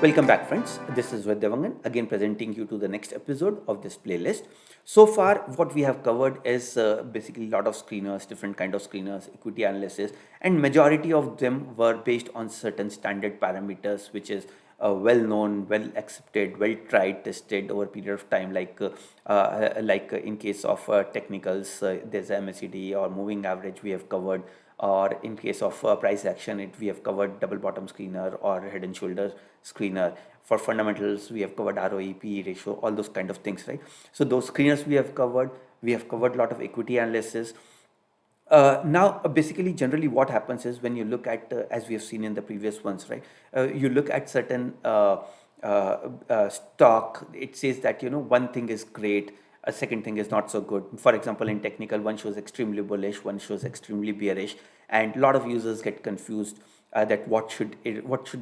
Welcome back, friends. This is Devangan again presenting you to the next episode of this playlist. So far, what we have covered is basically a lot of screeners, different kind of screeners, equity analysis, and majority of them were based on certain standard parameters, which is well known, well accepted, well tried, tested over a period of time. Like in case of technicals, there's MACD or moving average we have covered, or in case of price action we have covered double bottom screener or head and shoulder screener. For fundamentals we have covered ROE, PE ratio, all those kind of things, right? So those screeners we have covered a lot of equity analysis. Now, basically, generally, what happens is when you look at, as we have seen in the previous ones, right? You look at certain stock. It says that one thing is great, a second thing is not so good. For example, in technical, one shows extremely bullish, one shows extremely bearish, and a lot of users get confused that what should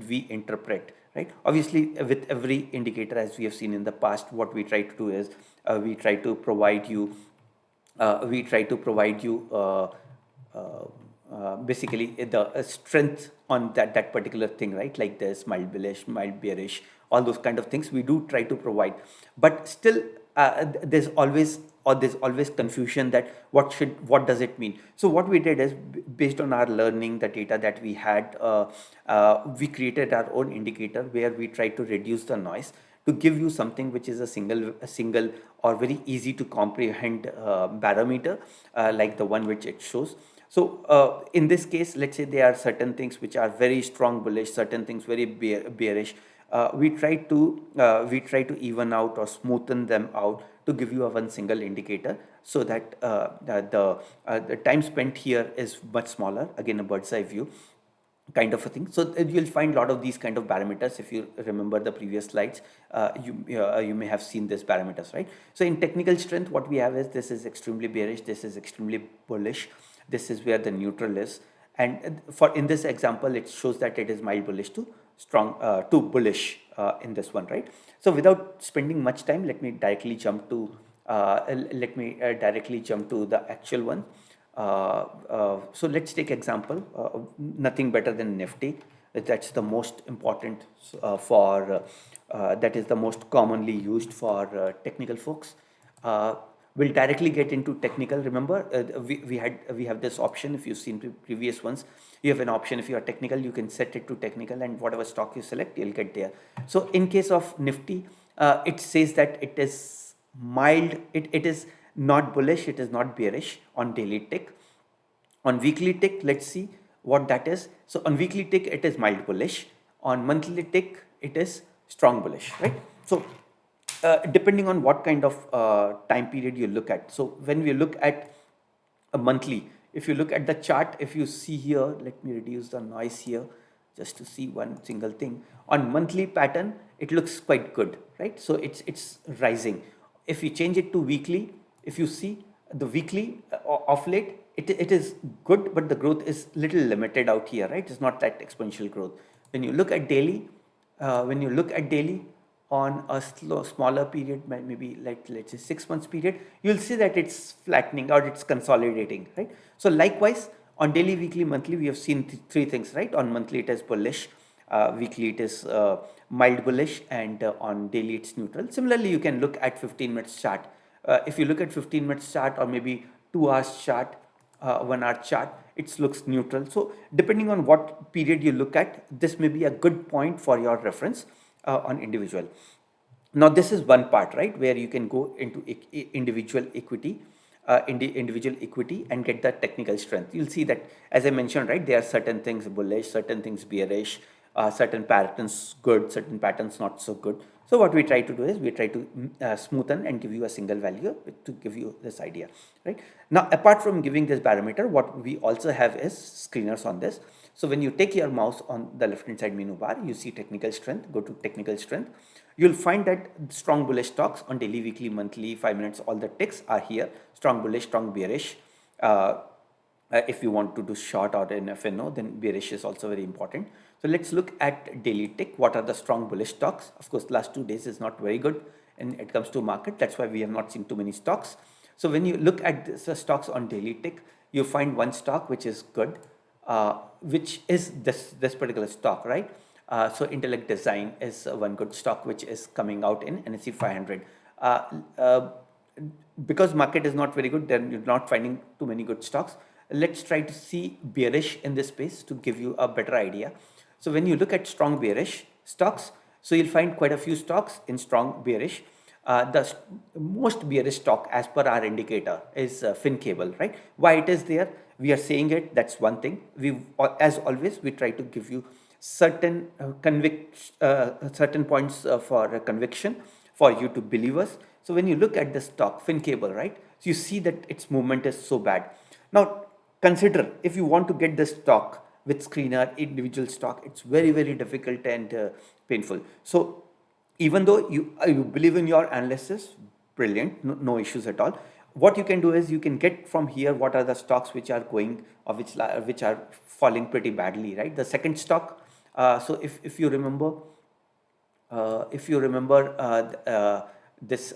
we interpret, right? Obviously, with every indicator, as we have seen in the past, what we try to do is we try to provide you basically the strength on that particular thing, right? Like this mild bullish, mild bearish, all those kind of things we do try to provide. But still, there's always confusion that what does it mean. So what we did is, based on our learning, the data that we had, we created our own indicator where we try to reduce the noise to give you something which is a single or very easy to comprehend barometer, like the one which it shows. So in this case, let's say there are certain things which are very strong bullish, certain things very bearish. We try to even out or smoothen them out to give you a one single indicator, so that the time spent here is much smaller. Again, a bird's eye view kind of a thing. So you'll find a lot of these kind of parameters. If you remember the previous slides, you may have seen these parameters, right? So in technical strength, what we have is this is extremely bearish, this is extremely bullish, this is where the neutral is. And for in this example, it shows that it is mild bullish to strong to bullish in this one, right? So without spending much time, let me directly jump to the actual one. So let's take example, nothing better than Nifty. That's the most important that is the most commonly used for technical folks. We'll directly get into technical. Remember, we have this option. If you've seen previous ones, you have an option. If you are technical, you can set it to technical, and whatever stock you select, you'll get there. So in case of Nifty, it says that it is mild. It is not bullish, it is not bearish on daily tick. On weekly tick, let's see what that is. So on weekly tick, it is mild bullish. On monthly tick, it is strong bullish, right? So depending on what kind of time period you look at. So when we look at a monthly, if you look at the chart, if you see here, let me reduce the noise here just to see one single thing. On monthly pattern, it looks quite good, right? So it's rising. If you change it to weekly, if you see the weekly of late, it is good, but the growth is little limited out here, right? It's not that exponential growth. When you look at daily, on a smaller period, maybe like let's say 6 months period, you'll see that it's flattening or it's consolidating, right? So likewise, on daily, weekly, monthly, we have seen three things, right? On monthly, it is bullish. Weekly, it is mild bullish, and on daily, it's neutral. Similarly, you can look at 15 minutes chart. If you look at 15 minutes chart, or maybe 2 hours chart, 1 hour chart, it looks neutral. So depending on what period you look at, this may be a good point for your reference on individual. Now this is one part, right, where you can go into individual equity, and get the technical strength. You'll see that, as I mentioned, right, there are certain things bullish, certain things bearish, certain patterns good, certain patterns not so good. So what we try to do is we try to smoothen and give you a single value to give you this idea, right? Now, apart from giving this parameter, what we also have is screeners on this. So when you take your mouse on the left hand side menu bar, you see technical strength, go to technical strength. You'll find that strong bullish stocks on daily, weekly, monthly, 5 minutes, all the ticks are here. Strong bullish, strong bearish. If you want to do short or an FNO, then bearish is also very important. So let's look at daily tick. What are the strong bullish stocks? Of course, last 2 days is not very good when it comes to market. That's why we have not seen too many stocks. So when you look at the stocks on daily tick, you find one stock which is good, which is this particular stock, right? So Intellect Design is one good stock which is coming out in NSE 500. Uh, uh, because market is not very good, then you're not finding too many good stocks. Let's try to see bearish in this space to give you a better idea. So when you look at strong bearish stocks, so you'll find quite a few stocks in strong bearish. The most bearish stock as per our indicator is FinCable, right? Why it is there? We are saying it, that's one thing. As always, we try to give you certain certain points for conviction for you to believe us. So when you look at the stock FinCable, right, so you see that its movement is so bad. Now consider, if you want to get the stock with screener individual stock, it's very difficult and painful. So even though you believe in your analysis, brilliant, no issues at all. What you can do is you can get from here what are the stocks which are going or which are falling pretty badly, right? The second stock, so if you remember, this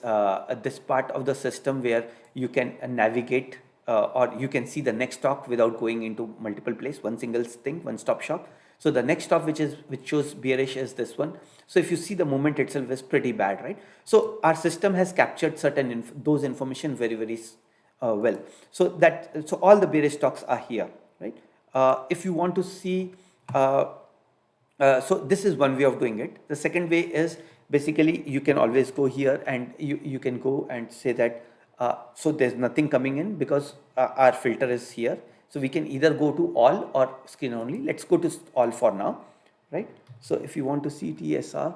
part of the system where you can navigate or you can see the next stop without going into multiple place, one single thing, one stop shop. So the next stop which shows bearish is this one. So if you see the movement itself is pretty bad, right? So our system has captured certain those information very well. So all the bearish stocks are here, right? If you want to see so this is one way of doing it. The second way is basically you can always go here and you can go and say that so there's nothing coming in because our filter is here. So we can either go to all or screen only. Let's go to all for now, right? So if you want to see TSR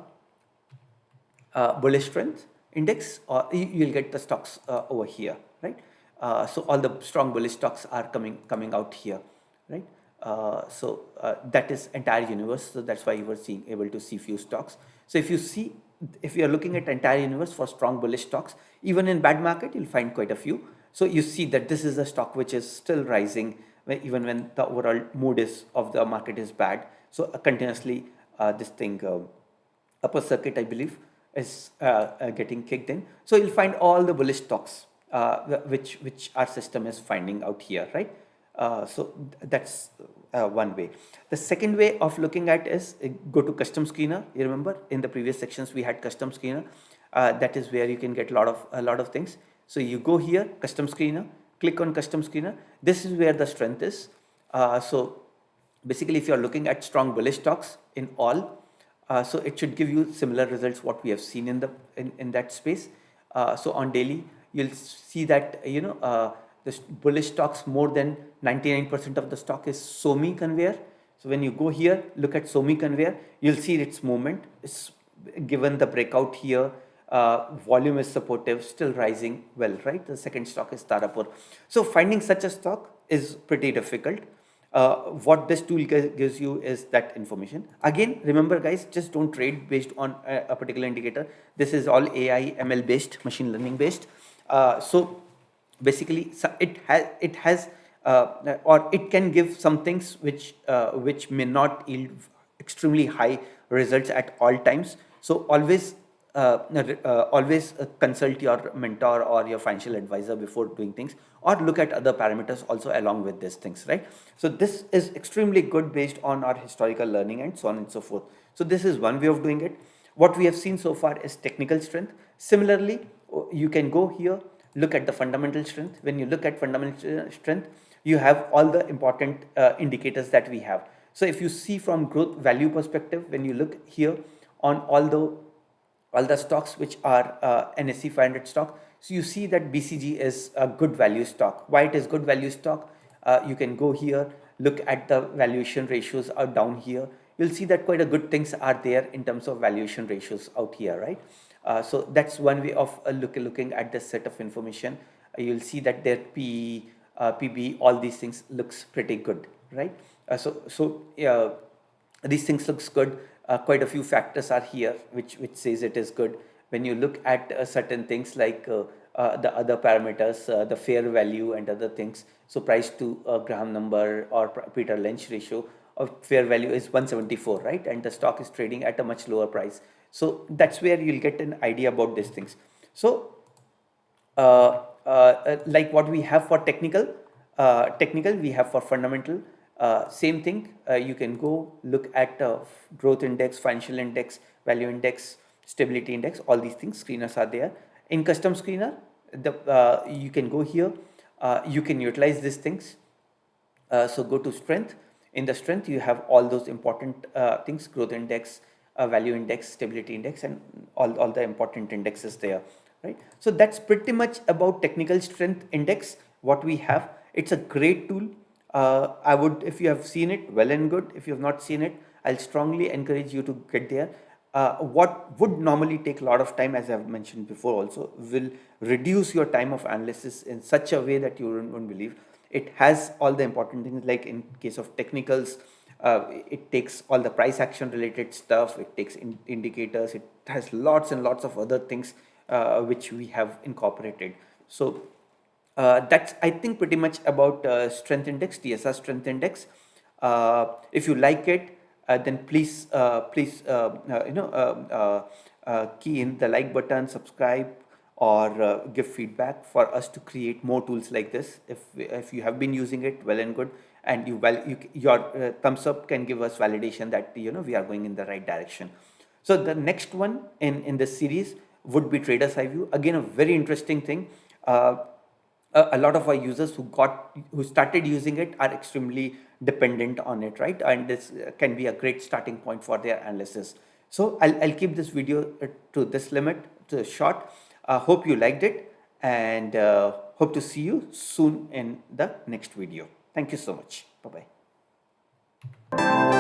bullish strength index, or you'll get the stocks over here, right? So all the strong bullish stocks are coming out here, right? That is entire universe. So that's why you were able to see few stocks. So if you are looking at entire universe for strong bullish stocks, even in bad market, you'll find quite a few. So you see that this is a stock which is still rising even when the overall mood of the market is bad. So continuously this thing upper circuit, I believe, is getting kicked in. So you'll find all the bullish stocks which our system is finding out here, right? That's one way. The second way of looking at is go to custom screener. You remember in the previous sections we had custom screener. That is where you can get a lot of things. So you go here, custom screener, click on custom screener. This is where the strength is. So basically, if you are looking at strong bullish stocks in all, so it should give you similar results what we have seen in that space. So on daily, you'll see that the bullish stocks, more than 99% of the stock is SOMI conveyor. So when you go here, look at SOMI conveyor, you'll see its movement. It's given the breakout here. Volume is supportive, still rising well, right? The second stock is Tarapur. So finding such a stock is pretty difficult. What this tool gives you is that information. Again, remember guys, just don't trade based on a particular indicator. This is all AI, ML based, machine learning based. So basically, it has or it can give some things which may not yield extremely high results at all times. So always consult your mentor or your financial advisor before doing things, or look at other parameters also along with these things, right? So this is extremely good based on our historical learning and so on and so forth. So this is one way of doing it. What we have seen so far is technical strength. Similarly, you can go here, look at the fundamental strength. When you look at fundamental strength, you have all the important indicators that we have. So if you see from growth value perspective, when you look here on all the stocks which are NSE 500 stock, so you see that BCG is a good value stock. Why it is good value stock? You can go here, look at the valuation ratios are down here. You'll see that quite a good things are there in terms of valuation ratios out here, right? So that's one way of looking at this set of information. You'll see that their PE, PB, all these things looks pretty good, right? These things looks good. Quite a few factors are here which says it is good. When you look at certain things like the other parameters, the fair value and other things, so price to Graham number or Peter Lynch ratio of fair value is 174, right? And the stock is trading at a much lower price. So that's where you'll get an idea about these things. So like what we have for technical, we have for fundamental. Same thing, you can go look at growth index, financial index, value index, stability index, all these things, screeners are there. In custom screener, you can go here, you can utilize these things. So go to strength. In the strength, you have all those important things: growth index, value index, stability index, and all the important indexes there, right? So that's pretty much about technical strength index. What we have, it's a great tool. I would, if you have seen it, well and good. If you have not seen it, I'll strongly encourage you to get there. What would normally take a lot of time, as I've mentioned before, also will reduce your time of analysis in such a way that you won't believe. It has all the important things, like in case of technicals, it takes all the price action related stuff, it takes indicators, it has lots and lots of other things which we have incorporated. So that's, I think, pretty much about strength index, TSR strength index. If you like it, then please key in the like button, subscribe, or give feedback for us to create more tools like this. If you have been using it, well and good, and your thumbs up can give us validation that we are going in the right direction. So the next one in this series would be Traders Eye View. Again, a very interesting thing. A lot of our users who started using it are extremely dependent on it, right? And this can be a great starting point for their analysis. So I'll keep this video to this limit, to short. Hope you liked it, and hope to see you soon in the next video. Thank you so much. Bye bye.